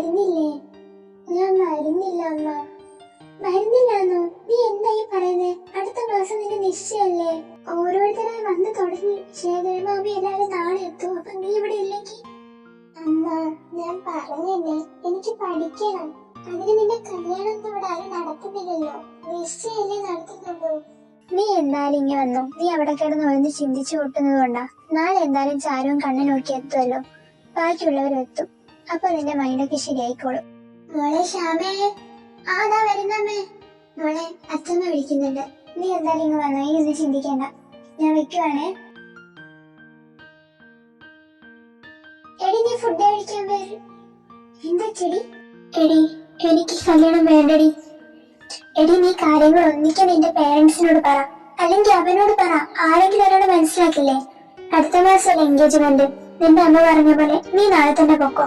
വരുന്നില്ലേ? ഞാൻ വരുന്നില്ല അമ്മ. വരുന്നില്ലാന്നോ? നീ എന്തായി പറയുന്നേ? അടുത്ത മാസം നിന്റെ നിശ്ചയല്ലേ? ഓരോരുത്തരായി വന്നു തുടങ്ങി. ശേഖരമാമി എല്ലാവരും നാളെ എത്തും. അപ്പൊ നീ ഇവിടെ ഇല്ലെങ്കിൽ? അമ്മ, ഞാൻ പറഞ്ഞല്ലേ, എനിക്ക് പഠിക്കണം. അതിന് നിന്റെ കല്യാണം ഒന്നും ഇവിടെ ആരും നടത്തുന്നില്ലല്ലോ. നിശ്ചയല്ലേ നടത്തുന്നുള്ളൂ. നീ എന്തായാലും ഇങ്ങനെ വന്നു. നീ അവിടെ കിടന്ന് ഒഴിഞ്ഞ് ചിന്തിച്ചു കൂട്ടുന്നത് കൊണ്ടാ. നാളെ എന്തായാലും ചാരവും കണ്ണു നോക്കി എത്തുമല്ലോ. ബാക്കിയുള്ളവരും എത്തും. അപ്പൊ നിന്റെ മൈൻഡൊക്കെ ശരിയായിക്കോളും. മോളെ ശ്യാമേ. ആടാ വരുന്നമ്മേ. മോളെ, അച്ഛമ്മ വിളിക്കുന്നുണ്ട്. നീ എന്തായാലും ഇങ്ങ് വന്നോ. ഈ ഒന്നും ചിന്തിക്കണ്ട. ഞാൻ വെക്കുവാണേ. എടി, നീ ഫുഡ് കഴിക്കാൻ വരും. എന്താ ചെടി? എടി, എനിക്ക് കല്യാണം വേണ്ടടി. എടി, നീ കാര്യങ്ങൾ ഒന്നിക്കാൻ നിന്റെ പേരൻസിനോട് പറ, അല്ലെങ്കിൽ അവനോട് പറ. ആരെങ്കിലും അവരോട് മനസ്സിലാക്കില്ലേ? അടുത്ത മാസം എൻഗേജ്മെന്റ്. നിന്റെ അമ്മ പറഞ്ഞ പോലെ നീ നാളെ തന്നെ പൊക്കോ.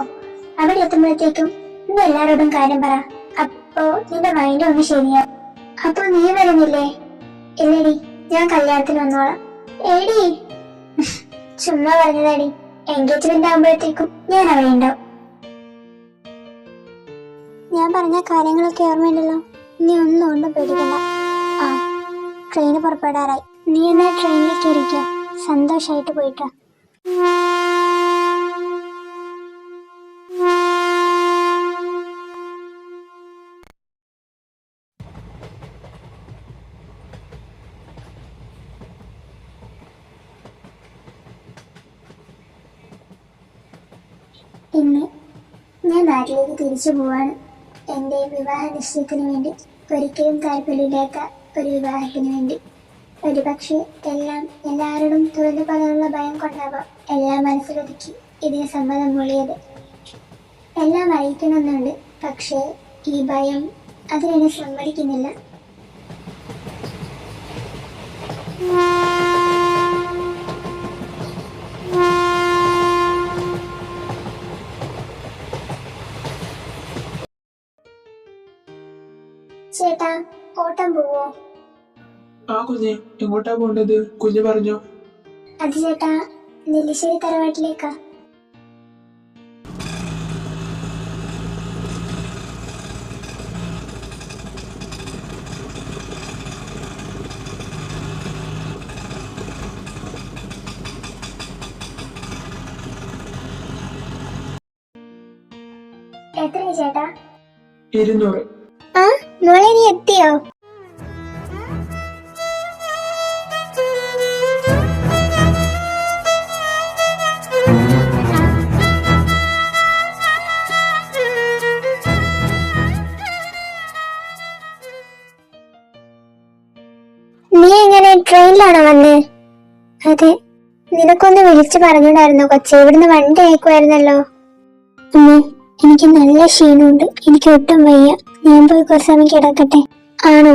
അവിടെ എത്തുമ്പോഴത്തേക്കും നീ എല്ലാരോടും കാര്യം പറ. അപ്പോ നിന്റെ മൈൻഡ് ഒന്ന് ശരിയാവും. അപ്പൊ നീ വരുന്നില്ലേ? ഇല്ലടി, ഞാൻ കല്യാണത്തിന് വന്നോളാം. എടി, ചുമ്മാ പറഞ്ഞതാടി. എൻഗേജ്മെന്റ് ആകുമ്പോഴത്തേക്കും ഞാൻ അവിടെ ഉണ്ടാവും. ഞാൻ പറഞ്ഞ കാര്യങ്ങളൊക്കെ ഓർമ്മയുണ്ടല്ലോ. നീ ഒന്നും കൊണ്ടും പേടിക്കണ്ട. ആ, ട്രെയിന് പുറപ്പെടാറായി. നീ എന്നാ ട്രെയിനിലേക്ക് ഇരിക്കോ. സന്തോഷായിട്ട് പോയിട്ടോ. ഇന്ന് ഞാൻ നാട്ടിലേക്ക് തിരിച്ചു പോവാണ്. എൻ്റെ വിവാഹ നിശ്ചയത്തിന് വേണ്ടി. ഒരിക്കലും താല്പര്യമില്ലാത്ത ഒരു വിവാഹത്തിന് വേണ്ടി. ഒരുപക്ഷെ എല്ലാവരോടും തുറന്നു പറയാനുള്ള ഭയം കൊണ്ടാവാം എല്ലാം മനസ്സിലൊതുക്കി ഇതിന് സമ്മതം മൂളിയത്. എല്ലാം അറിയിക്കണമെന്നുണ്ട്, പക്ഷേ ഈ ഭയം അതിനെന്നെ സമ്മതിക്കുന്നില്ല. ചേട്ടാ, ഓട്ടം പോവോ? ആ കുഞ്ഞെ, എങ്ങോട്ടാ പോണ്ടത്? കുഞ്ഞ് പറഞ്ഞോ. അത് ചേട്ടാ, നെല്ലിശ്ശേരി തറവാട്ടിലേക്കാ. എത്രയാ ചേട്ടാ? 200. ആ, മോളെ നീ എത്തിയോ? നീ എങ്ങനെ ട്രെയിനിലാണോ വന്നേ? അതെ. നിനക്കൊന്ന് വിളിച്ചു പറഞ്ഞിട്ടുണ്ടായിരുന്നോ കൊച്ചെ? ഇവിടുന്ന് വണ്ടി അയക്കുമായിരുന്നല്ലോ. എനിക്ക് നല്ല ക്ഷീണമുണ്ട്. എനിക്ക് ഒട്ടും വയ്യ. ഞാൻ പോയി കുറച്ച് സമയം കിടക്കട്ടെ. ആണോ?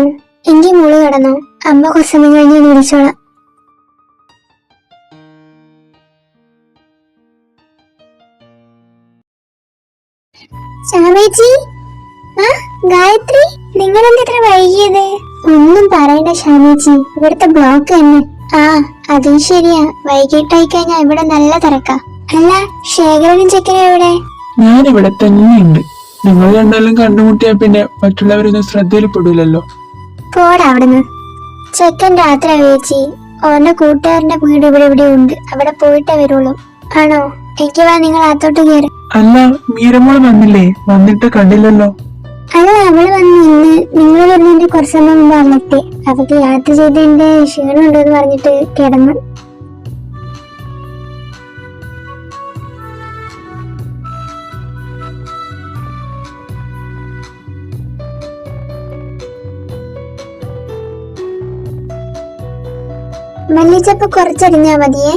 എങ്കിൽ മോള് കിടന്നോ. അമ്മ കുറച്ച് സമയം കഴിഞ്ഞ് ഞാൻ വിളിച്ചോളാം. ശ്യാമേച്ചി, ആ ഗായത്രി, നിങ്ങളെന്താ ഇത്ര വൈകിയത്? ഒന്നും പറയണ്ട ശ്യാമേച്ചി, ഇവിടുത്തെ ബ്ലോക്ക് തന്നെ. ആ, അതും ശരിയാ. വൈകിട്ടായി കഴിഞ്ഞാ ഇവിടെ നല്ല തിരക്കാ. അല്ല, ശേഖരനും ചെക്കനും എവിടെ? ഞാനിവിടെ തന്നെയുണ്ട്. നിങ്ങൾ രണ്ടാലും കണ്ടുമുട്ടിയാ പിന്നെ മറ്റുള്ളവരൊന്നും ശ്രദ്ധയിൽ പെടില്ലല്ലോ. പോടാ അവിടുന്ന്. ചെക്കൻ രാത്രി ചേച്ചി. ഓന്റെ കൂട്ടുകാരന്റെ വീട് ഇവിടെ ഉണ്ട്. അവിടെ പോയിട്ടേ വരുള്ളൂ. ആണോ? എനിക്ക് വാ, നിങ്ങൾ അകത്തോട്ട് കയറി. അല്ല, മീരമോള് വന്നില്ലേ? വന്നിട്ട് കണ്ടില്ലല്ലോ. അല്ല, അവള് വന്ന് ഇന്ന് നിങ്ങൾ വരുന്നതിന്റെ കുറച്ച് സമയം മുമ്പ് വന്നിട്ട് അവർക്ക് യാത്ര ചെയ്തതിന്റെ ക്ഷീണം ഉണ്ടെന്ന് പറഞ്ഞിട്ട് കിടന്നു. മല്ലിച്ചപ്പ് കുറച്ചരിഞ്ഞാ മതിയേ.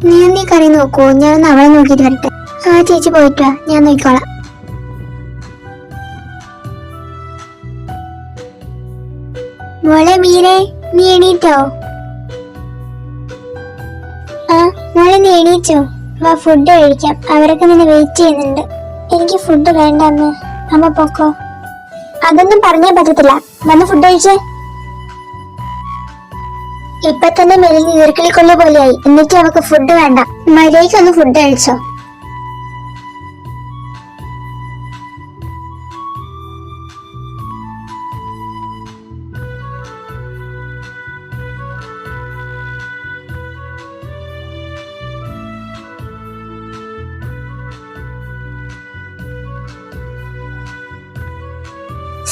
നീ കറി നോക്കൂ. ഞാനൊന്ന് അവളെ നോക്കിട്ട് വരട്ടെ. ആ ചേച്ചി പോയിട്ടാ, ഞാൻ നോക്കിക്കോളാം. മോളെ മീരെ, നീ എണീറ്റോ? ആ മോളെ, നീ എണീറ്റോ? വാ, ഫുഡ് കഴിക്കാം. അവരൊക്കെ നിന്നെ വെയിറ്റ് ചെയ്യുന്നുണ്ട്. എനിക്ക് ഫുഡ് വേണ്ട അമ്മ. അമ്മ പൊക്കോ. അതൊന്നും പറഞ്ഞാ പറ്റത്തില്ല. വന്ന് ഫുഡ് കഴിച്ചേ. ഇപ്പൊ തന്നെ മെലിഞ്ഞ് ഈർക്കിളിക്കൊല്ല പോലെയായി. എന്നിട്ട് അവക്ക് ഫുഡ് വേണ്ട. മര്യാദയ്ക്ക് ഒന്ന് ഫുഡ് കഴിച്ചോ.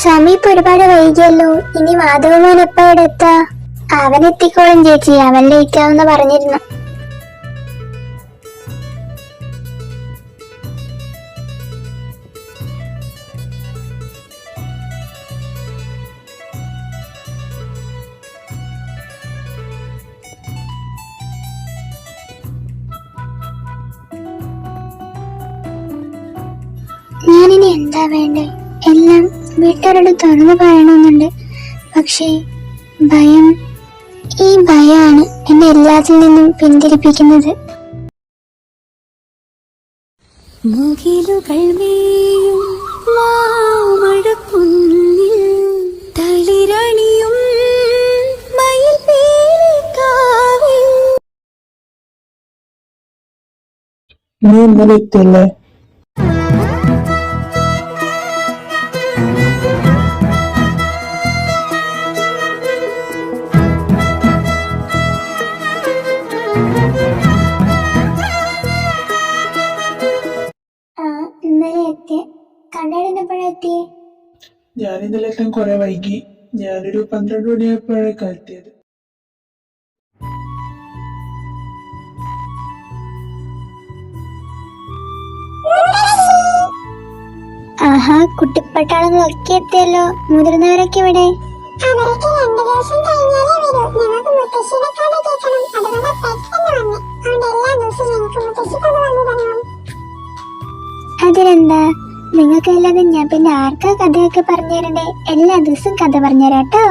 സമയം ഇപ്പൊ ഒരുപാട് വൈകിയല്ലോ. ഇനി മാധവമോൻ എപ്പോ ഇവിടെ എത്താ? അവൻ എത്തിക്കോളും ചേച്ചി, അവൻ ലേറ്റ് ആവുന്ന പറഞ്ഞിരുന്നു. ഞാനിനി എന്താ വേണ്ടേ? എല്ലാം വീട്ടുകാരോട് തുറന്നു പറയണമെന്നുണ്ട്. പക്ഷേ ഭയം, ഈ ഭയമാണ് എന്നെ എല്ലാത്തിൽ നിന്നും പിന്തിരിപ്പിക്കുന്നത്. മുകിലുകൾ മേയും മാമഴക്കുന്നിൽ തളിരണിയും മയിൽപ്പീലിക്കാവിൽ. നീ ഇന്നലെ എത്തിയല്ലേ? ഇന്നലെ എത്തിയ കണ്ടിരുന്നപ്പോഴെത്തിയേ? ഞാൻ ഇന്നലെ എത്താൻ കുറെ വൈകി. ഞാനൊരു 12 മണിയായപ്പോഴേക്കാ എത്തിയത്. ആഹാ, കുട്ടിപ്പട്ടാളങ്ങളൊക്കെ എത്തിയല്ലോ. മുതിർന്നവരൊക്കെ ഇവിടെ? അതിനെന്താ, നിങ്ങൾക്കല്ലാതെ ഞാൻ പിന്നെ ആർക്കാ കഥയൊക്കെ പറഞ്ഞു തരണ്ടേ? എല്ലാ ദിവസവും കഥ പറഞ്ഞുതരാട്ടോ.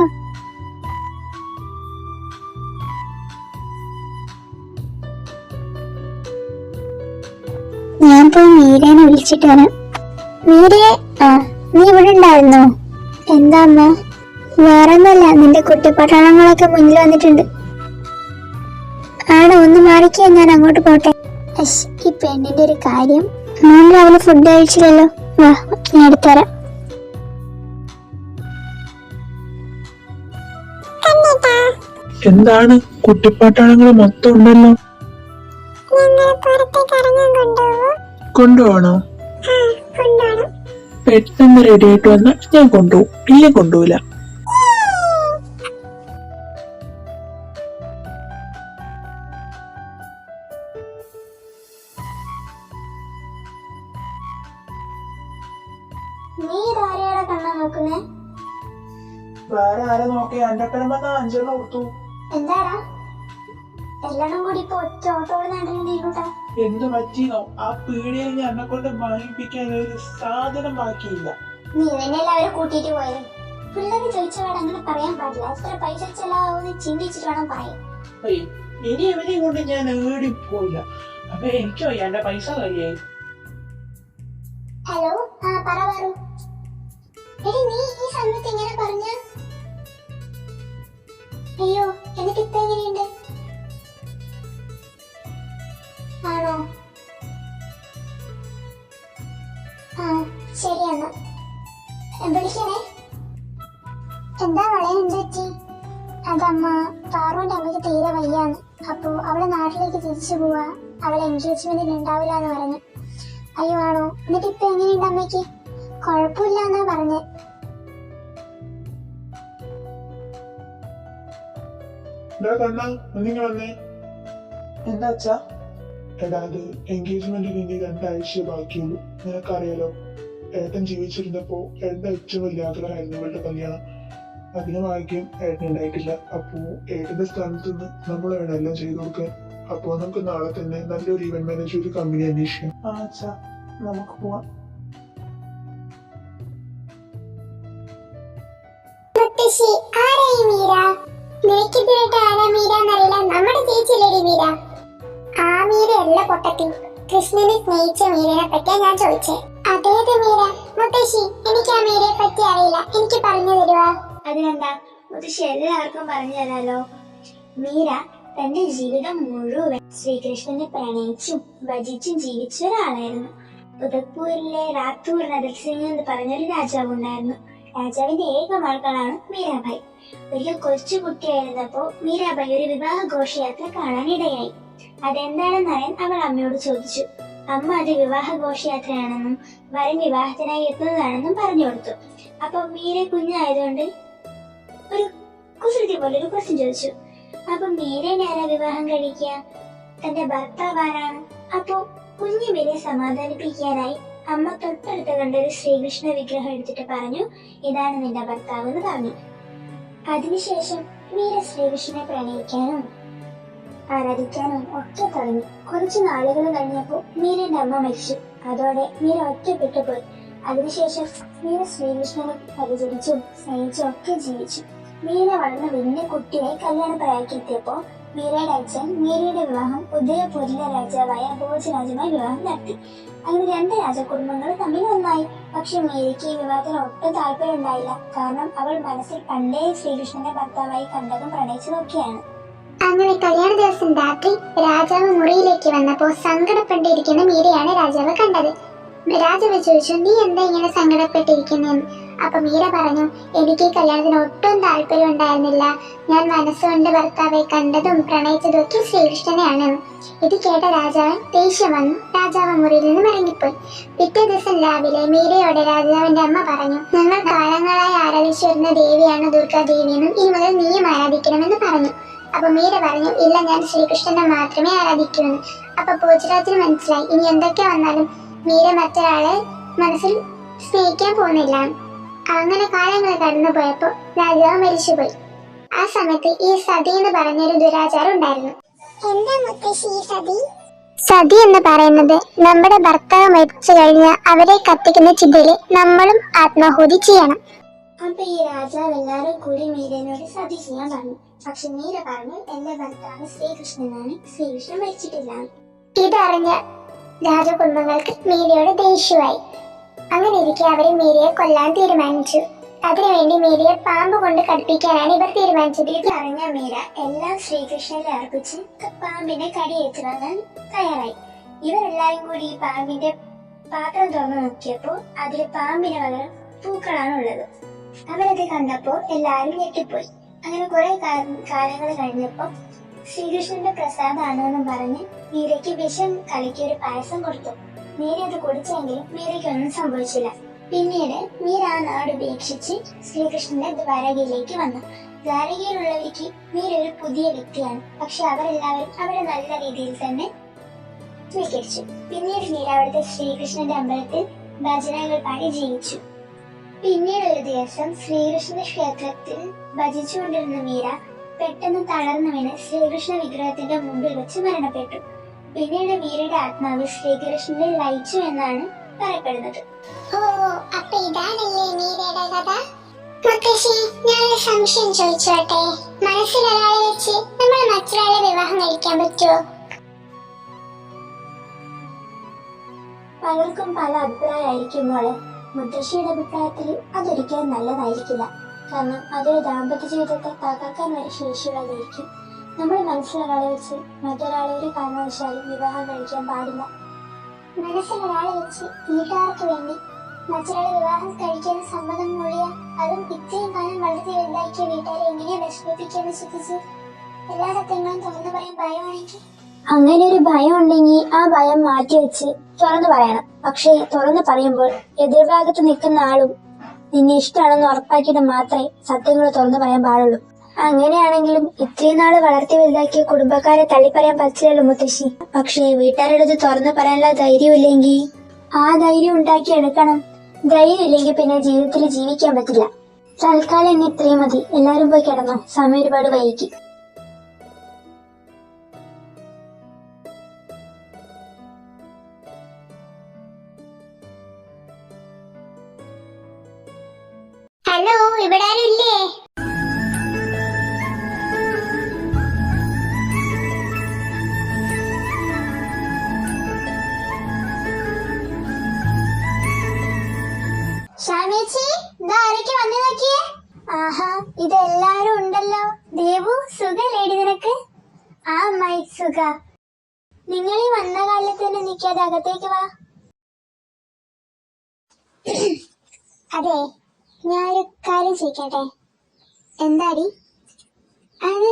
ഞാൻ പോയി മീരേനെ വിളിച്ചിട്ട് വരാം. മീരയെ, നീ ഇവിടെ ഉണ്ടായിരുന്നോ? എന്താ അമ്മ? വേറൊന്നുമല്ല, നിന്റെ കുട്ടിപ്പട്ടാളങ്ങളൊക്കെ മുന്നിൽ വന്നിട്ടുണ്ട്. ആണോ? ഒന്ന് മാറിക്കാ, ഞാൻ അങ്ങോട്ട് പോട്ടെ. ഈ പെണ്ണിന്റെ ഒരു കാര്യം. മോൻ രാവിലെ ഫുഡ് കഴിച്ചില്ലല്ലോ. വാ, ഞാൻ എടുത്തുതരാം. എന്താണ്, കുട്ടിപ്പാട്ടാളങ്ങൾ മൊത്തം ഉണ്ടല്ലോ. കൊണ്ടുപോകണോ? പെട്ടെന്ന് റെഡി ആയിട്ട് വന്നാൽ ഞാൻ കൊണ്ടുപോകും, ഇല്ലേ കൊണ്ടുപോവില്ല. വേറെ ആരെ നോക്കി എന്റെ പെരുമ്പോ അഞ്ചെണ്ണം കൊടുത്തു. എന്താടാ എല്ലാം കൂടി ഇപ്പൊ ഒറ്റ ഓട്ടോട് നടന്നിട്ടാ? എന്ത് പറ്റിയോ? ആ പീടിയിൽ ഞാൻ എന്നെ കൊണ്ട് വാങ്ങിപ്പിക്കാൻ ഒരു സാധനം ബാക്കിയില്ല. നീ തന്നെയല്ല അവരെ കൂട്ടിട്ട് പോയത്. പിള്ളേര് ചോദിച്ചപാട് അങ്ങനെ പറയാൻ പാടില്ല. എത്ര പൈസ ചെലവാകുമെന്ന് ചിന്തിച്ചിട്ട് വേണം പറയാൻ. ഇനി എവരെയും കൊണ്ട് ഞാൻ ഏടി പോയില്ല. അപ്പൊ എനിക്കോ എന്റെ പൈസ കഴിയായി. ഹലോ, പറ പറു. എടി, നീ ഈ സമയത്ത് എങ്ങനെ പറഞ്ഞ? അയ്യോ, എന്നിട്ട് ഇപ്പൊ എങ്ങനെയുണ്ട്? ആണോ? ശരിയെന്നാ വിളിക്കണേ. എന്താ വളയം പറ്റി? അതമ്മ, പാറുവിന്റെ അമ്മയ്ക്ക് തീരെ വയ്യാന്ന്. അപ്പൊ അവള് നാട്ടിലേക്ക് തിരിച്ചു പോവാ. അവളെ എൻഗേജ്മെന്റിന് ഉണ്ടാവില്ല എന്ന് പറഞ്ഞു. അയ്യോ, ആണോ? എന്നിട്ട് ഇപ്പൊ എങ്ങനെയുണ്ട് അമ്മയ്ക്ക്? കുഴപ്പമില്ല എന്നാ പറഞ്ഞേ. എന്താച്ചാ? എടാ, അത് എൻഗേജ്മെന്റിന് ഇനി 2 ആഴ്ച ബാക്കിയുള്ളൂ. നിനക്കറിയാലോ, ഏട്ടൻ ജീവിച്ചിരുന്നപ്പോ ഏട്ടന്റെ ഏറ്റവും വലിയ ആഗ്രഹമായിരുന്നു ഇവളുടെ കല്യാണം. അതിന് ഭാഗ്യം ഏട്ടനുണ്ടായിട്ടില്ല. അപ്പോ ഏട്ടന്റെ സ്ഥാനത്ത് നിന്ന് നമ്മൾ വേണം എല്ലാം ചെയ്തു കൊടുക്കാൻ. അപ്പോ നമുക്ക് നാളെ തന്നെ നല്ലൊരു ഈവന്റ് മാനേജർ ഒരു കമ്പനി അന്വേഷിക്കാം. നമുക്ക് പോവാം. ആ മീരയല്ല പൊട്ടത്തി, കൃഷ്ണനെ സ്നേഹിച്ച മീരനെ പറ്റിയാ ഞാൻ ചോദിച്ചേ. അതേത് മീര? മുത്തശ്ശി, എനിക്ക് ആ മീരയെ പറ്റി അറിയില്ല, എനിക്ക് പറഞ്ഞു തരുവാ. അതിനെന്താ മുത്തശ്ശി, എല്ലാവർക്കും പറഞ്ഞു തരാലോ. മീര തന്റെ ജീവിതം മുഴുവൻ ശ്രീകൃഷ്ണനെ പ്രണയിച്ചും ഭജിച്ചും ജീവിച്ച ഒരാളായിരുന്നു. ഉദയ്പൂരിലെ റാത്തൂർ നദർ സിംഗ് എന്ന് പറഞ്ഞൊരു രാജാവ് ഉണ്ടായിരുന്നു. രാജാവിന്റെ ഏക മകളാണ് മീരാഭായ്. ഒരു കൊച്ചു കുട്ടിയായിരുന്നപ്പോ മീരാഭായ് ഒരു വിവാഹ ഘോഷയാത്ര കാണാനിടയായി. അതെന്താണെന്നറിയാൻ അവൾ അമ്മയോട് ചോദിച്ചു. അമ്മ അത് വിവാഹ ഘോഷയാത്രയാണെന്നും വരൻ വിവാഹത്തിനായി എത്തുന്നതാണെന്നും പറഞ്ഞു കൊടുത്തു. അപ്പൊ മീര കുഞ്ഞായതുകൊണ്ട് ഒരു കുസൃതി പോലെ ഒരു ക്വസ്റ്റ്യൻ ചോദിച്ചു. അപ്പൊ മീരനെ ആരാ വിവാഹം കഴിക്കുക? തന്റെ ഭർത്താവ് ആരാണ്? അപ്പൊ കുഞ്ഞു മീരയെ സമാധാനിപ്പിക്കാനായി അമ്മ തൊട്ടടുത്ത് കണ്ട ഒരു ശ്രീകൃഷ്ണ വിഗ്രഹം എടുത്തിട്ട് പറഞ്ഞു, ഇതാണ് നിന്റെ ഭർത്താവ് എന്ന് പറഞ്ഞു. അതിനുശേഷം മീര ശ്രീകൃഷ്ണനെ പ്രണയിക്കാനും ആരാധിക്കാനും ഒക്കെ തുടങ്ങി. കുറച്ചു നാളുകൾ കഴിഞ്ഞപ്പോ മീരന്റെ അമ്മ മരിച്ചു. അതോടെ മീര ഒറ്റപ്പെട്ടു പോയി. അതിനുശേഷം മീര ശ്രീകൃഷ്ണനെ പരിചരിച്ചും സ്നേഹിച്ചും ഒക്കെ ജീവിച്ചു. മീര വളർന്ന വലിയ കുട്ടിയായി കല്യാണപ്രായക്കെത്തിയപ്പോ മീരയുടെ അച്ഛൻ മീരയുടെ വിവാഹം ഉദയപൂരിലെ രാജാവായ ഭോജരാജുമായി വിവാഹം നടത്തി. അങ്ങനെ രണ്ട് രാജകുടുംബങ്ങൾ തമ്മിൽ ഒന്നായി. പക്ഷെ മീരയ്ക്ക് ഈ വിവാഹത്തിന് ഒട്ടും താല്പര്യം ഉണ്ടായില്ല. കാരണം അവൾ മനസ്സിൽ പണ്ടേ ശ്രീകൃഷ്ണന്റെ ഭർത്താവായി കണ്ടതും പ്രണയിച്ചതൊക്കെയാണ്. അങ്ങനെ കല്യാണ ദിവസം രാത്രി രാജാവ് മുറിയിലേക്ക് വന്നപ്പോ സങ്കടപ്പെട്ടിരിക്കുന്ന മീരയാണ് രാജാവ് കണ്ടത്. രാജാവ് ചോദിച്ചു, നീ എന്താ ഇങ്ങനെ സങ്കടപ്പെട്ടിരിക്കുന്നെന്ന്. അപ്പൊ മീര പറഞ്ഞു, എനിക്ക് ഈ കല്യാണത്തിന് ഒട്ടും താല്പര്യം ഉണ്ടായിരുന്നില്ല. ഞാൻ മനസ്സുകൊണ്ട് ഭർത്താവെ കണ്ടതും പ്രണയിച്ചതും ഒക്കെ ശ്രീകൃഷ്ണനെയാണ്. ഇത് കേട്ട രാജാവൻ ദേഷ്യം വന്നു. രാജാവ് മുറിയിൽ നിന്ന് ഇറങ്ങിപ്പോയി. പിറ്റേ ദിവസം രാവിലെ മീരയോടെ രാജാവിന്റെ അമ്മ പറഞ്ഞു, ഞങ്ങൾ കാലങ്ങളായി ആരാധിച്ചു വരുന്ന ദേവിയാണ് ദുർഗാദേവിയെന്നും ഇനി മുതൽ നീയും ആരാധിക്കണമെന്ന് പറഞ്ഞു. അപ്പൊ മീര പറഞ്ഞു, ഇല്ല, ഞാൻ ശ്രീകൃഷ്ണനെ മാത്രമേ ആരാധിക്കൂന്ന്. അപ്പൊ ഭോജരാജിന് മനസ്സിലായി ഇനി എന്തൊക്കെ വന്നാലും മീര മറ്റൊരാളെ മനസ്സിൽ സ്നേഹിക്കാൻ പോകുന്നില്ല. അങ്ങനെ കാലങ്ങൾ കടന്നു പോയപ്പോ രാജാവ് മരിച്ചുപോയി. ആ സമയത്ത് ഈ സതി എന്ന് പറഞ്ഞൊരു ദുരാചാരം ഉണ്ടായിരുന്നു. എന്താ മുത്തശ്ശി ഈ സതി? സതി എന്ന് പറയുന്നത് നമ്മുടെ ഭർത്താവ് മരിച്ചു കഴിഞ്ഞാൽ അവരെ കത്തിക്കുന്ന ചിതയില് നമ്മളും ആത്മാഹുതി ചെയ്യണം. അപ്പൊ ഈ രാജാവ് എല്ലാരും കൂടി മീരനോട് സതി ചെയ്യാൻ പറഞ്ഞു. പക്ഷെ മീര പറഞ്ഞു, എന്റെ ഭർത്താവ് ശ്രീകൃഷ്ണനാണ്, ശ്രീകൃഷ്ണൻ മരിച്ചിട്ടില്ല. ഇതറിഞ്ഞ രാജകുടുംബങ്ങൾക്ക് മീരയോട് ദേഷ്യമായി. അങ്ങനെ ഇരിക്കെ അവര് മീരയെ കൊല്ലാൻ തീരുമാനിച്ചു. അതിനുവേണ്ടി മീരയെ പാമ്പ് കൊണ്ട് കടിപ്പിക്കാനാണ് ഇവർ തീരുമാനിച്ചത്. ഇതറിഞ്ഞ മീര എല്ലാം ശ്രീകൃഷ്ണനെ അർപ്പിച്ച് പാമ്പിനെ കടിയേറ്റ് വാങ്ങാൻ തയ്യാറായി. ഇവരെല്ലാരും കൂടി ഈ പാമ്പിന്റെ പാത്രം തുറന്നു നോക്കിയപ്പോ അതിൽ പാമ്പിന് പകരം പൂക്കളാണ് ഉള്ളത്. അവരത് കണ്ടപ്പോ എല്ലാരും ഞെട്ടിപ്പോയി. അങ്ങനെ കുറെ കാലങ്ങൾ കഴിഞ്ഞപ്പോ ശ്രീകൃഷ്ണന്റെ പ്രസാദാണെന്നും പറഞ്ഞ് മീരയ്ക്ക് വിഷം കലക്കി ഒരു പായസം കൊടുത്തു. മീര അത് കുടിച്ചെങ്കിലും മീരയ്ക്കൊന്നും സംഭവിച്ചില്ല. പിന്നീട് മീര ആ നാട് ഉപേക്ഷിച്ച് ശ്രീകൃഷ്ണന്റെ ദ്വാരകയിലേക്ക് വന്നു. ദ്വാരകയിലുള്ളവർക്ക് മീര ഒരു പുതിയ വ്യക്തിയാണ്. പക്ഷെ അവരെല്ലാവരും അവരെ നല്ല രീതിയിൽ തന്നെ സ്വീകരിച്ചു. പിന്നീട് മീര അവിടുത്തെ ശ്രീകൃഷ്ണന്റെ അമ്പലത്തിൽ ഭജനകൾ പാടി ജീവിച്ചു. പിന്നീട് ഒരു ദിവസം ശ്രീകൃഷ്ണന്റെ ക്ഷേത്രത്തിൽ ഭജിച്ചുകൊണ്ടിരുന്ന മീര പെട്ടെന്ന് തളർന്നു വീണ് ശ്രീകൃഷ്ണ വിഗ്രഹത്തിന്റെ മുമ്പിൽ വെച്ച് മരണപ്പെട്ടു. പിന്നീട് മീരയുടെ ആത്മാവ് ശ്രീകൃഷ്ണനിൽ ലയിച്ചു എന്നാണ് പറയപ്പെടുന്നത്. ഓ, അപ്പൊ ഇതാണല്ലേ മീരയുടെ കഥ. മുത്തശ്ശി, ഞാനൊരു സംശയം ചോദിച്ചോട്ടെ. മനസ്സിൽ ഒരാളെ വെച്ച് നമ്മൾ മറ്റൊരാളെ വിവാഹം കഴിക്കാൻ പറ്റുമോ? പലർക്കും പല അഭിപ്രായമായിരിക്കും മോളെ. മുത്തശ്ശിയുടെ അഭിപ്രായത്തിൽ അതൊരിക്കലും നല്ലതായിരിക്കില്ല. കാരണം അതൊരു ദാമ്പത്യ ജീവിതത്തെ തകർക്കാൻ വരെ ശേഷിയുള്ളതായിരിക്കും. നമ്മൾ മനസ്സിലൊരാളെ വെച്ച് മറ്റൊരാളെ ഒരു കാരണവശാലും വിവാഹം കഴിക്കാൻ പാടില്ല. മനസ്സിലൊരാളെ വെച്ച് വീട്ടുകാർക്ക് വേണ്ടി മറ്റൊരാളെ വിവാഹം കഴിക്കാൻ സമ്മതം മൂളിയ, അതും ഇത്രയും കാലം വളർത്തി വലുതാക്കിയ വീട്ടുകാരെ എങ്ങനെയാ വിഷമിപ്പിക്കാന്ന് ചിന്തിച്ച് എല്ലാ സത്യങ്ങളും തുറന്നു പറയാൻ ഭയമാണെങ്കിൽ? അങ്ങനെ ഒരു ഭയം ഉണ്ടെങ്കിൽ ആ ഭയം മാറ്റിവെച്ച് തുറന്നു പറയണം. പക്ഷേ തുറന്നു പറയുമ്പോൾ എതിർഭാഗത്ത് നിൽക്കുന്ന ആളും നിന്നെ ഇഷ്ടമാണെന്ന് ഉറപ്പാക്കിയിട്ട് മാത്രമേ സത്യങ്ങൾ തുറന്നു പറയാൻ പാടുള്ളൂ. അങ്ങനെയാണെങ്കിലും ഇത്രയും നാള് വളർത്തി വലുതാക്കിയ കുടുംബക്കാരെ തള്ളിപ്പറയാൻ പറ്റില്ലല്ലോ മുത്തശ്ശി. പക്ഷേ വീട്ടുകാരുടെ തുറന്നു പറയാനുള്ള ധൈര്യം ഇല്ലെങ്കിൽ ആ ധൈര്യം ഉണ്ടാക്കി എടുക്കണം. ധൈര്യം ഇല്ലെങ്കിൽ പിന്നെ ജീവിതത്തിൽ ജീവിക്കാൻ പറ്റില്ല. തൽക്കാലം ഇനി ഇത്രയും മതി. എല്ലാരും പോയി കിടന്നോ, സമയം ഒരുപാട് വൈകി. ഹലോ, ഇവിടെ ആരും ഇല്ലേ? ഷാമേച്ചി, ഇതാരൊക്കെ വന്നു നോക്കിയേ? ആഹാ, ഇതെല്ലാരും ഉണ്ടല്ലോ. ദേവു, സുഖല്ലേടി നിനക്ക്? ആ അമ്മായി സുഖ. നിങ്ങൾ ഈ വന്ന കാലത്ത് തന്നെ നിൽക്കാതെ അകത്തേക്ക് വാ. അതെ, ഞാനൊരു കാര്യം ചോദിക്കട്ടെ? എന്താടി? അത്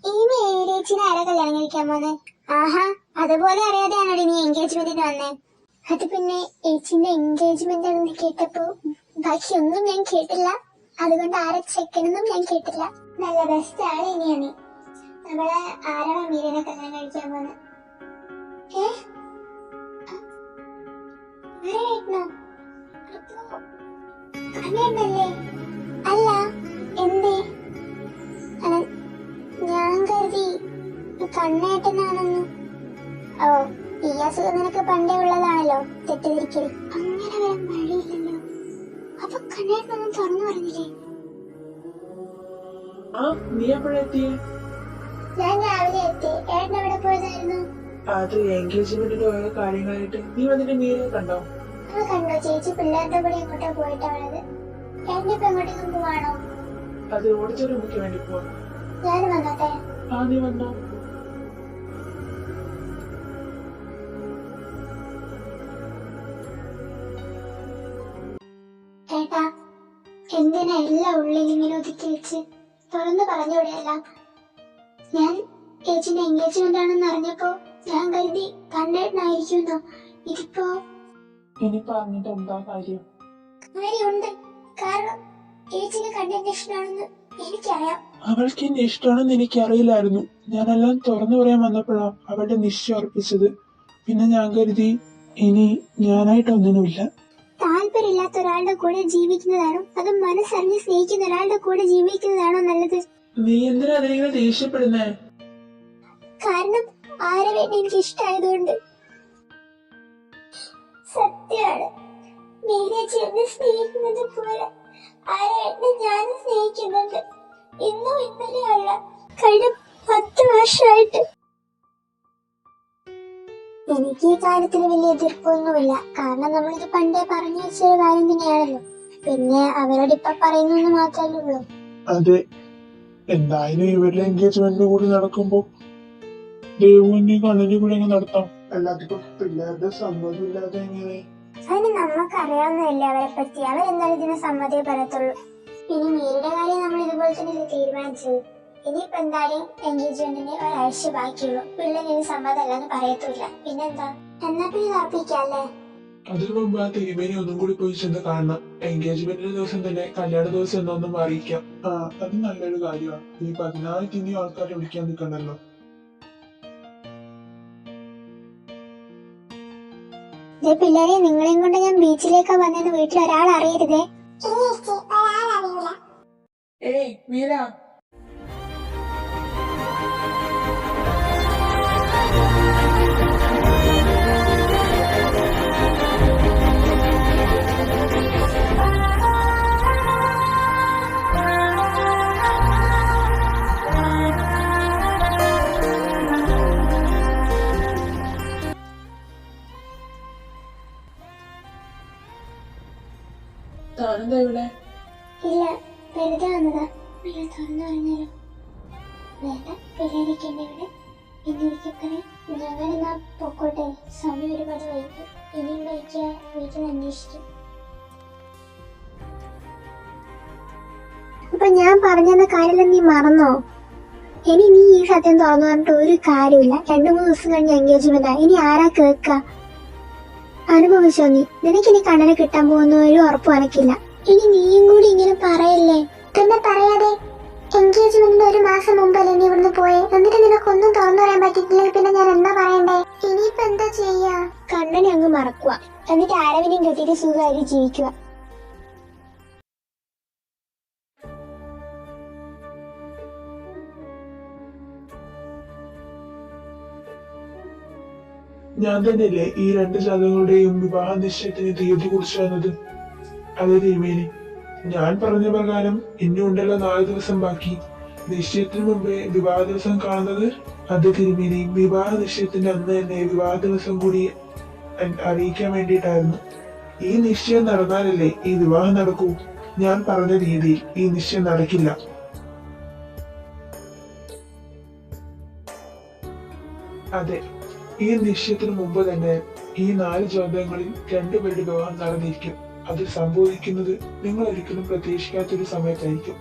ഈ മേരേച്ചിനെ ആരാ കല്യാണം കഴിക്കാൻ പോന്നെ? ആഹാ, അതുപോലെ അറിയാതെയാണോ നീ എൻഗേജ്മെന്റിന് വന്നേ? അത് പിന്നെ ഏച്ചിന്റെ എൻഗേജ്മെന്റ് ആണെന്ന് കേട്ടപ്പോ ബാക്കി ഒന്നും ഞാൻ കേട്ടില്ല. അതുകൊണ്ട് ആരെ ചെക്കനൊന്നും ഞാൻ കേട്ടില്ല. നല്ല ബെസ്റ്റ് ആണ് ഇനിയാണ്. നമ്മളെ ആരാണോ മീരനെ കല്യാണം കഴിക്കാൻ പോന്നെ? ആരായിട്ടോ? അല്ലേ? അല്ല, എന്തേ? ഞാൻ കരുതി കണ്ണേട്ടനാണെന്ന്. ഓ, ഈ അസുഖം നിനക്ക് പണ്ടേ ഉള്ളതാണല്ലോ, തെറ്റിദ്ധരിക്കല്. അങ്ങനെ വരാൻ വഴിയില്ലല്ലോ. അപ്പൊ കണ്ണേട്ടനൊന്നും തുറന്നു പറഞ്ഞില്ലേ? നീ എപ്പോഴെത്തിയേ? ഞാൻ രാവിലെ എത്തി. ഏട്ടൻ എവിടെ പോയതായിരുന്നു? അത് എൻഗേജ്മെന്റിന്റെ ഓരോ കാര്യങ്ങളായിട്ട്. നീ വന്നിട്ട് മീരെ കണ്ടോ? കണ്ടോ? ചേച്ചി പിള്ളേരുടെ കൂടെ എങ്ങോട്ടാ പോയിട്ടാണത്. ഏട്ടൻ ഇപ്പൊ എങ്ങോട്ടേക്കും പോവാണോ? അത് ഓടിച്ചൊരുമിക്ക് വേണ്ടി പോവാ. ഞാൻ വന്നോട്ടെ? നീ വന്നോ. ഏട്ടാ, എന്തിനാ എല്ലാം ഉള്ളിൽ ഇങ്ങനെ ഒതുക്കി വെച്ച്? തുറന്നു പറഞ്ഞോടെയെല്ലാം. ഞാൻ ചേച്ചിന്റെ എൻഗേജ്മെന്റ് ആണെന്ന് അറിഞ്ഞപ്പോ ഞാൻ കരുതി കണ്ണേട്ടനായിരിക്കുന്നോ. ഇനി പറഞ്ഞിട്ട് എന്താ കാര്യം? കാര്യമുണ്ട്. കാരണം ചേച്ചിന് കണ്ണേട്ടന് ഇഷ്ടമാണെന്ന് എനിക്കറിയാം. അവൾക്ക് എന്നെ ഇഷ്ടമാണെന്ന് എനിക്കറിയില്ലായിരുന്നു. ഞാനെല്ലാം തുറന്നു പറയാൻ വന്നപ്പോഴാ അവളുടെ നിശ്ചയം ഉറപ്പിച്ചത്. പിന്നെ ഞാൻ കരുതി ഇനി ഞാനായിട്ടൊന്നിനുമില്ല. താല്പര്യമില്ലാത്ത ഒരാളുടെ കൂടെ ജീവിക്കുന്നതാണോ അതോ മനസ്സറിഞ്ഞ് സ്നേഹിക്കുന്ന ഒരാളുടെ കൂടെ ജീവിക്കുന്നതാണോ നല്ലത്? നീ എന്തിനാ അതിനെ ദേഷ്യപ്പെടുന്നേ? കാരണം ആരവേട്ട എനിക്ക് ഇഷ്ടമായതുകൊണ്ട്. സത്യമാണ്, മീരേച്ചി എന്നെ സ്നേഹിക്കുന്നത് പോലെ ആരവേട്ടനെ ഞാനും സ്നേഹിക്കുന്നുണ്ട്. ഇന്നും ഇന്നലെ അല്ല, കഴിഞ്ഞ 10 വർഷമായിട്ട്. എനിക്ക് ഈ കാര്യത്തിൽ വലിയ എതിർപ്പൊന്നുമില്ല. കാരണം നമ്മളിത് പണ്ടേ പറഞ്ഞു വെച്ചൊരു കാര്യം തന്നെയാണല്ലോ. പിന്നെ അവരോട് ഇപ്പൊ പറയുന്നു മാത്രമല്ലേ ഉള്ളൂ. അതെ, എന്തായാലും ഇവരുടെ എൻഗേജ്മെന്റ് കൂടി നടക്കുമ്പോ ദേവുവിന്റെ കണ്ണിന്റെ കൂടി അങ്ങ് നടത്താം. അല്ലാതെ പിള്ളേരുടെ സമ്മതമില്ലാതെ എങ്ങനെ? അതിന് നമുക്ക് അറിയാവുന്നതല്ലേ അവരെ പറ്റി. അവരെന്തായാലും ഇതിന് സമ്മതേ പറയത്തുള്ളൂ. ഇനി മീരുടെ കാര്യം നമ്മൾ ഇതുപോലെ തന്നെ തീരുമാനിച്ചത്. ഇനിയിപ്പോ എന്തായാലും എൻഗേജ്മെന്റിന് ഒരാഴ്ച ബാക്കിയുള്ളൂ. പിള്ളേര് ഇനി സമ്മതമല്ലെന്ന് പറയത്തില്ല. പിന്നെന്താ? എന്നാ പിന്നെ ഉറപ്പിക്കല്ലേ? അതിനു മുമ്പ് ആ തിരുമേനി ഒന്നും കൂടി പോയി ചെന്ന് കാണണം. എൻഗേജ്മെന്റിന്റെ ദിവസം തന്നെ കല്യാണ ദിവസം എന്നൊന്നും അറിയിക്കാം. അത് നല്ലൊരു കാര്യമാണ്. ഈ 14 ഇനി ആൾക്കാരെ വിളിക്കാൻ നിൽക്കണ്ടല്ലോ. പിള്ളേരെ, നിങ്ങളെയും കൊണ്ട് ഞാൻ ബീച്ചിലേക്ക് വന്നെന്ന് വീട്ടിൽ ഒരാൾ അറിയരുതേ. ഏയ് മീര, താനെന്താ ഇവിടെ? ഇല്ല, വെറുതെ വന്നതാ. തുറന്നു പറഞ്ഞാലോ? വേണ്ട, പിള്ളേരൊക്കെയുണ്ട് ഇവിടെ. എന്നിരിക്കപ്പറേ ഞങ്ങളെന്നാ പൊക്കോട്ടെ. സമയം ഒരുപാട് വൈകും. ഇനിയും വൈകിയ വീട്ടിൽ അന്വേഷിക്കും. അപ്പൊ ഞാൻ പറഞ്ഞെന്ന കാര്യം നീ മറന്നോ? ഇനി നീ ഈ സത്യം തുറന്നു പറഞ്ഞിട്ട് ഒരു കാര്യമില്ല. 2-3 ദിവസം കഴിഞ്ഞ് എൻഗേജ്മെന്റാ. ഇനി ആരാ കേൾക്ക? അനുഭവിച്ചോ നീ? നിനക്കിനി കണ്ണനെ കിട്ടാൻ പോകുന്ന ഒരു ഉറപ്പും എനക്കില്ല. ഇനി നീയും കൂടി ഇങ്ങനെ പറയല്ലേ? പിന്നെ പറയാതെ, എൻഗേജ്മെന്റിന് 1 മാസം മുമ്പല്ലേ നീ ഇവിടുന്ന് പോയെ? എന്നിട്ട് നിനക്കൊന്നും തുറന്നു പറയാൻ പറ്റിയിട്ടില്ലെങ്കിൽ പിന്നെ ഞാൻ എന്താ പറയണ്ടേ? ഇനിയിപ്പോ എന്താ ചെയ്യാ? കണ്ണനെ അങ്ങ് മറക്കുക. എന്നിട്ട് ആരവിനെയും കെട്ടിയിട്ട് സുഖമായി ജീവിക്കുക. ഞാൻ തന്നെയല്ലേ ഈ 2 ജാതകളുടെയും വിവാഹ നിശ്ചയത്തിന് തീയതി കുറിച്ച് വന്നത്? അതെ തിരുമേനി, ഞാൻ പറഞ്ഞ പ്രകാരം ഇനിയുണ്ടല്ലോ 4 ദിവസം ബാക്കി. നിശ്ചയത്തിന് മുമ്പേ വിവാഹ ദിവസം കാണുന്നത്? അത് തിരുമേനി, വിവാഹ നിശ്ചയത്തിന്റെ അന്ന് തന്നെ വിവാഹ ദിവസം കൂടി അറിയിക്കാൻ വേണ്ടിയിട്ടായിരുന്നു. ഈ നിശ്ചയം നടന്നാലല്ലേ ഈ വിവാഹം നടക്കൂ. ഞാൻ പറഞ്ഞ രീതിയിൽ ഈ നിശ്ചയം നടക്കില്ല. അതെ, ഈ നിശ്ചയത്തിന് മുമ്പ് തന്നെ ഈ 4 ജാതകങ്ങളിൽ 2 പേരുടെ വിവാഹം നടന്നിരിക്കും. അത് സംഭവിക്കുന്നത് നിങ്ങൾ ഒരിക്കലും പ്രതീക്ഷിക്കാത്തൊരു സമയത്തായിരിക്കും.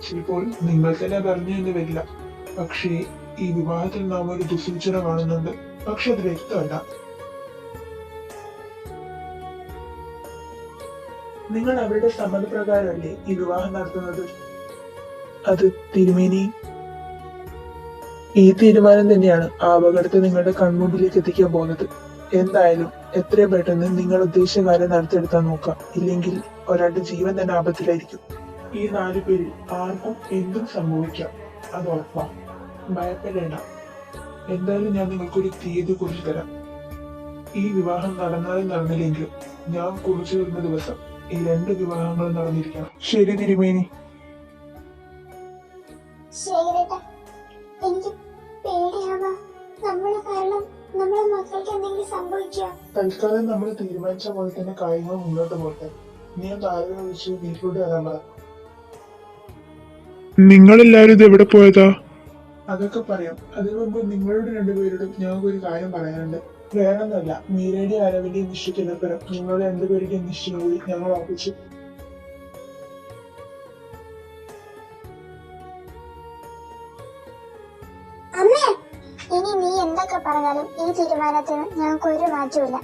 ചിലപ്പോൾ നിങ്ങൾ തന്നെ പറഞ്ഞു എന്ന് വരില്ല. പക്ഷേ ഈ വിവാഹത്തിൽ നാം ഒരു ദുസൂചന കാണുന്നുണ്ട്. പക്ഷെ അത് വ്യക്തമല്ല. നിങ്ങൾ അവരുടെ സമ്മതപ്രകാരമല്ലേ ഈ വിവാഹം നടത്തുന്നത്? അത് തിരുമേനി, ഈ തീരുമാനം തന്നെയാണ് ആ അപകടത്തെ നിങ്ങളുടെ കൺമുമ്പിലേക്ക് എത്തിക്കാൻ പോകുന്നത്. എന്തായാലും എത്രയും പെട്ടെന്ന് നിങ്ങൾ ഉദ്ദേശിച്ച കാര്യം നടത്തിയെടുക്കാൻ നോക്കാം. ഇല്ലെങ്കിൽ ഒരാളുടെ ജീവൻ തന്നെ ആപത്തിലായിരിക്കും. ഈ 4 പേരിൽ ആർക്കും എന്തും സംഭവിക്കാം, അത് ഉറപ്പാ. ഭയപ്പെടേണ്ട. എന്തായാലും ഞാൻ നിങ്ങൾക്കൊരു തീയതി കുറിച്ച് തരാം. ഈ വിവാഹം നടന്നാലും നടന്നില്ലെങ്കിലും ഞാൻ കുറിച്ചു വരുന്ന ദിവസം ഈ 2 വിവാഹങ്ങളും നടന്നിരിക്കണം. ശരി തിരുമേനി. ശേഖരേട്ടാ, എനിക്ക് പേടിയാവാ. നമ്മള് കാരണം നമ്മളെ മക്കൾക്ക് എന്തെങ്കിലും സംഭവിക്കുക. തൽക്കാലം നമ്മൾ തീരുമാനിച്ച പോലെ തന്നെ കാര്യങ്ങൾ മുന്നോട്ട് പോട്ടെ. നീ താരം വിളിച്ച് വീട്ടിലൂടെ വരാൻ പറ. നിങ്ങളെല്ലാരും ഇത് എവിടെ പോയതാ? അതൊക്കെ പറയാം. അതിനു മുമ്പ് നിങ്ങളോട് 2 പേരോടും ഞങ്ങൾക്ക് ഒരു കാര്യം പറയാനുണ്ട്. വേറൊന്നല്ല, മീരയുടെ അരവിന്റെയും നിശ്ചയിക്കുന്നപ്പുറം നിങ്ങളുടെ 2 പേരുടെയും നിശ്ചയം കൂടി ഞങ്ങൾ ഉറപ്പിച്ചു. അമ്മേ, ഇനി നീ എന്തൊക്കെ പറഞ്ഞാലും ഈ തീരുമാനത്തിന് ഞങ്ങൾക്ക് ഒരു മാറ്റമില്ല.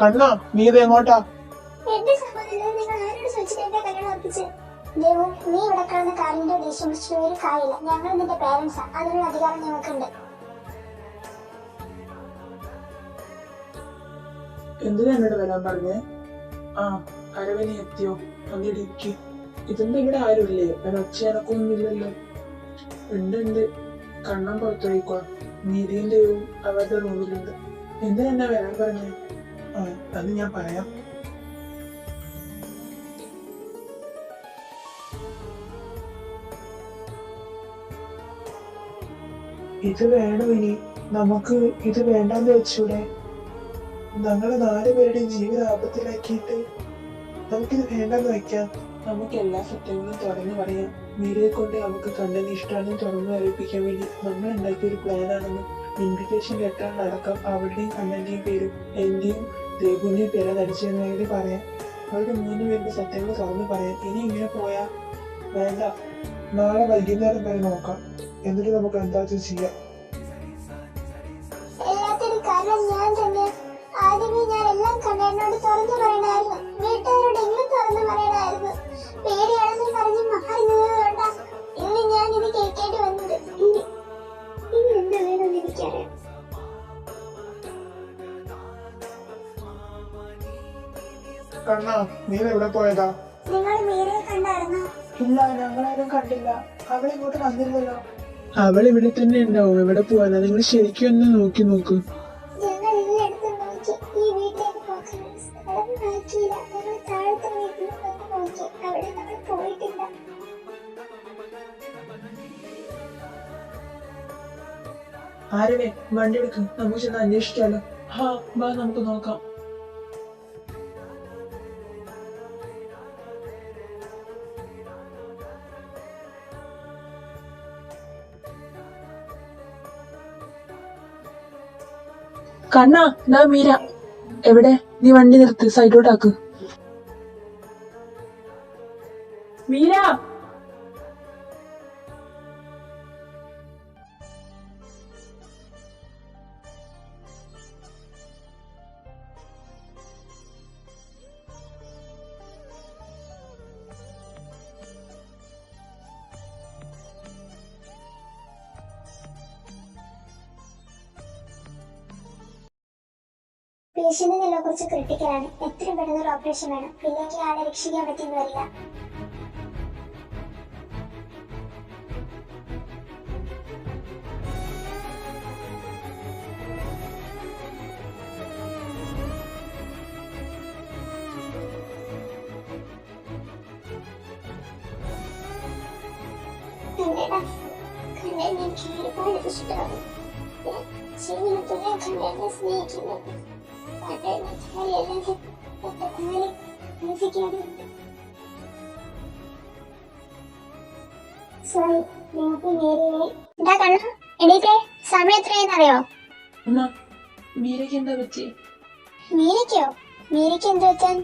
കണ്ണാ, നീ ഇത് എങ്ങോട്ടാ? എന്റെ സഹോദരൻ, നിങ്ങൾ ആരോട് ചോദിച്ചിട്ട് എന്റെ കല്യാണം ഉറപ്പിച്ച്? ദേവു, നീ ഇവിടെ കാണുന്ന കാലിന്റെ ദേഷ്യം ഒരു കായില്ല. ഞങ്ങൾ നിന്റെ പേരൻസാ, അതിനുള്ള അധികാരം ഞങ്ങൾക്കുണ്ട്. എന്തിനാ എന്നോട് വരാൻ പറഞ്ഞേ? ആ, അരവനെ എത്തിയോ? വന്നിടിക്ക്. ഇതെന്താ ഇവിടെ ആരുമില്ലേ? ഒച്ചയനക്കൊന്നും ഇല്ലല്ലോ. ഉണ്ട്. കണ്ണം പുറത്തുപോയിക്കോ. നീതിയും ദൈവവും അവരുടെ റൂമിലുണ്ട്. എന്തിനാ എന്നെ വരാൻ പറഞ്ഞേ? അത് ഞാൻ പറയാം. ഇത് വേണം. ഇനി നമുക്ക് ഇത് വേണ്ടെന്ന് വെച്ചൂടെ? ഞങ്ങള് 4 പേരുടെയും ജീവിതം ആപത്തിലാക്കിയിട്ട് നമുക്കിത് വേണ്ടെന്ന് വെക്കാം. നമുക്ക് എല്ലാ സത്യങ്ങളും തുറന്നു പറയാം. മീരയെ കൊണ്ട് നമുക്ക് കണ്ണന് ഇഷ്ടമാണെന്ന് തുറന്നു അറിയിപ്പിക്കാൻ വേണ്ടി നമ്മൾ ഉണ്ടാക്കിയ ഒരു പ്ലാനാണെന്ന് ഇൻവിറ്റേഷൻ ലെറ്റർ അടക്കം അവരുടെയും കണ്ണന്റെയും പേരും എന്റെയും ദേവുവിന്റെയും പേരെ നടിച്ചെന്ന് പറയാം. അവരുടെ 3 പേരുടെ സത്യങ്ങൾ തുറന്നു പറയാം. ഇനി ഇങ്ങനെ പോയാ വേണ്ട, നാളെ വൈകുന്നേരം വരെ നോക്കാം. എന്നിട്ട് നമുക്ക് എന്താ ചെയ്യാം. എല്ലാത്തിനും കാരണം ഞാൻ തന്നെ. ആദ്യമേ ഞാൻ എല്ലാം കണ്ണനോട് തുറന്നു പറയണമായിരുന്നു. വീട്ടുകാരോട് എങ്കിലും തുറന്നു പറയണമായിരുന്നു. പേടിയാണെന്ന് പറഞ്ഞ് മാറുന്നതുകൊണ്ടാ ഇന്ന് ഞാൻ ഇത് കേൾക്കേണ്ടി വന്നത്. ഇനി എന്ത് വേണമെന്ന് എനിക്കറിയാം. കണ്ണാ, നീ എവിടെ പോയതാ? നിങ്ങൾ മീരയെ കണ്ടായിരുന്നോ? ഇല്ല, ഞങ്ങളാരും കണ്ടില്ല. അവൾ ഇങ്ങോട്ട് വന്നില്ലല്ലോ. അവൾ ഇവിടെ തന്നെ ഉണ്ടാവും. എവിടെ പോവാനാ? നിങ്ങൾ ശരിക്കും ഒന്ന് നോക്കി നോക്ക്. ഞങ്ങൾ എല്ലായിടത്തും നോക്കി. ഈ വീട്ടിലേക്ക് പോകാൻ സ്ഥലം നോക്കിയില്ല. ഞങ്ങൾ താഴത്തെ വീട്ടിൽ വന്ന് നോക്കി. അവിടെ നമ്മൾ പോയിട്ടില്ല. ആരവേ, വണ്ടി എടുക്ക്. നമുക്ക് ചെന്ന് അന്വേഷിക്കാലോ. വാ, നമുക്ക് നോക്കാം. കണ്ണാ, ദാ മീര. എവിടെ? നീ വണ്ടി നിർത്ത്, സൈഡോട്ടാക്ക്. മീര, പേഷ്യന്റ് നില കുറച്ച് ക്രിട്ടിക്കലാണ്. എത്രയും പെട്ടെന്ന് ഒരു ഓപ്പറേഷൻ വേണം. ഇല്ലെങ്കിൽ ആളെ രക്ഷിക്കാൻ പറ്റിയെന്ന് വരില്ല. കണ്ണൻ എനിക്ക് ഒരുപാട് ഇഷ്ടമാണ്. ജീവിതത്തിൽ ഞാൻ കണ്ണനെ സ്നേഹിക്കുന്നു. സമയം എത്രയെന്നറിയോ? അമ്മ, മീരയ്ക്ക് എന്താ പറ്റി? മീരയ്ക്കോ? മീരയ്ക്ക് എന്ത് വെച്ചാൽ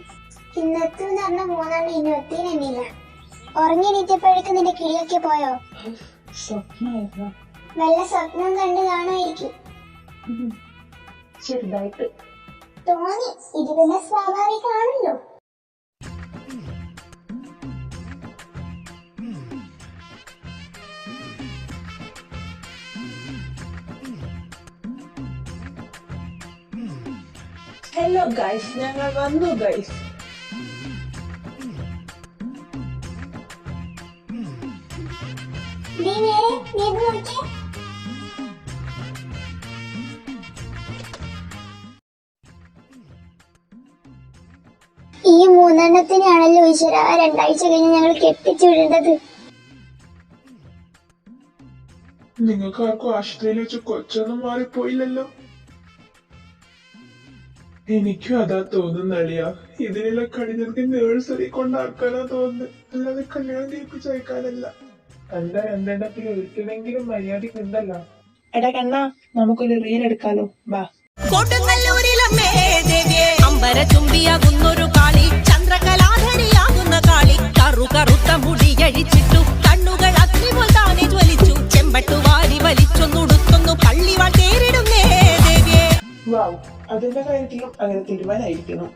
ഇന്നെത്തുന്ന് പറഞ്ഞ 3 ഇനി എത്തിയില്ല. ഉറങ്ങി എണീറ്റപ്പോഴേക്കും നിന്റെ കിളിയൊക്കെ പോയോ? സ്വപ്നമായിരുന്നു. വല്ല സ്വപ്നം കണ്ടു കാണുമായിരിക്കും. ചെറുതായിട്ട്. തോന്നി, ഇത് പിന്നെ സ്വാഭാവികമാണല്ലോ. ഹലോ ഗൈസ്, ഞങ്ങൾ വന്നു ഗൈസ്. നീ നേരെ നീ ഇത് നോക്കിയേ. ഈ മൂന്നെണ്ണത്തിനാണല്ലോ ഈശ്വര 2 ആഴ്ച കഴിഞ്ഞ് ഞങ്ങൾ കെട്ടിച്ചു വിടേണ്ടത്. നിങ്ങൾക്ക് ആർക്കും ആശുപത്രിയിൽ വെച്ച് കൊച്ചൊന്നും മാറിപ്പോയില്ലല്ലോ? എനിക്കും അതാ തോന്നുന്നളിയാ. ഇതിനുള്ള കടിഞ്ഞർക്ക് നേഴ്സറി കൊണ്ടാക്കാനാ തോന്നുന്നത്, അല്ലാതെ കല്യാണം കഴിപ്പിച്ചയക്കാനല്ല. കണ്ട രണ്ടെണ്ണത്തിൽ ഒരിക്കലെങ്കിലും മര്യാദക്ക് ഉണ്ടല്ലോ. എടാ കണ്ണാ, നമുക്കൊരു റീൽ എടുക്കാലോ, വാ. കൊടുങ്ങല്ലൂരിലമ്മേ ദേവിയെ അമ്പര ചുംബിയാകുന്നൊരു കാളി, ചന്ദ്രകലാധരിയാകുന്ന കാളി, കറുത്ത മുടിയഴിച്ചിട്ടു കണ്ണുകൾ അഗ്നിപോൽ താനെ ജ്വലിച്ചു, ചെമ്പട്ടു വാരി വലിച്ചൊന്നുടുത്തൊന്നു പള്ളിവാൾ തേരിടുന്നേ ദേവിയെ. വാവ്, അതിന്റെ കാര്യത്തിലും അങ്ങനെ തീരുമാനമായിരിക്കണം.